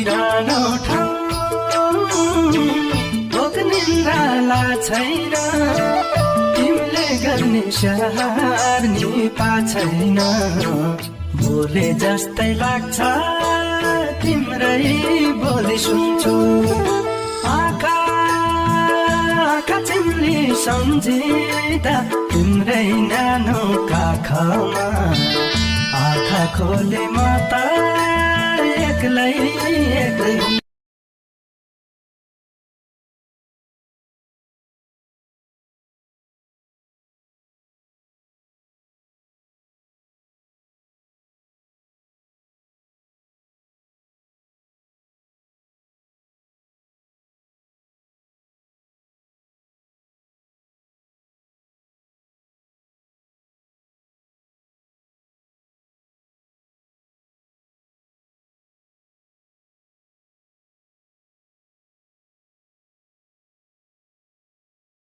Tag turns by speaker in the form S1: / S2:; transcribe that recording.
S1: बिरानो ठाउँ भोक निन्द्राला छैन तिमीले गर्ने स्याहार नि छैन बोले जस्तै लाग्छ तिम्रै बोली सुन्छु आँखा चिम्ली सम्झिँदा तिम्रै न्यानो काखमा आँखा खोले म त एक्लै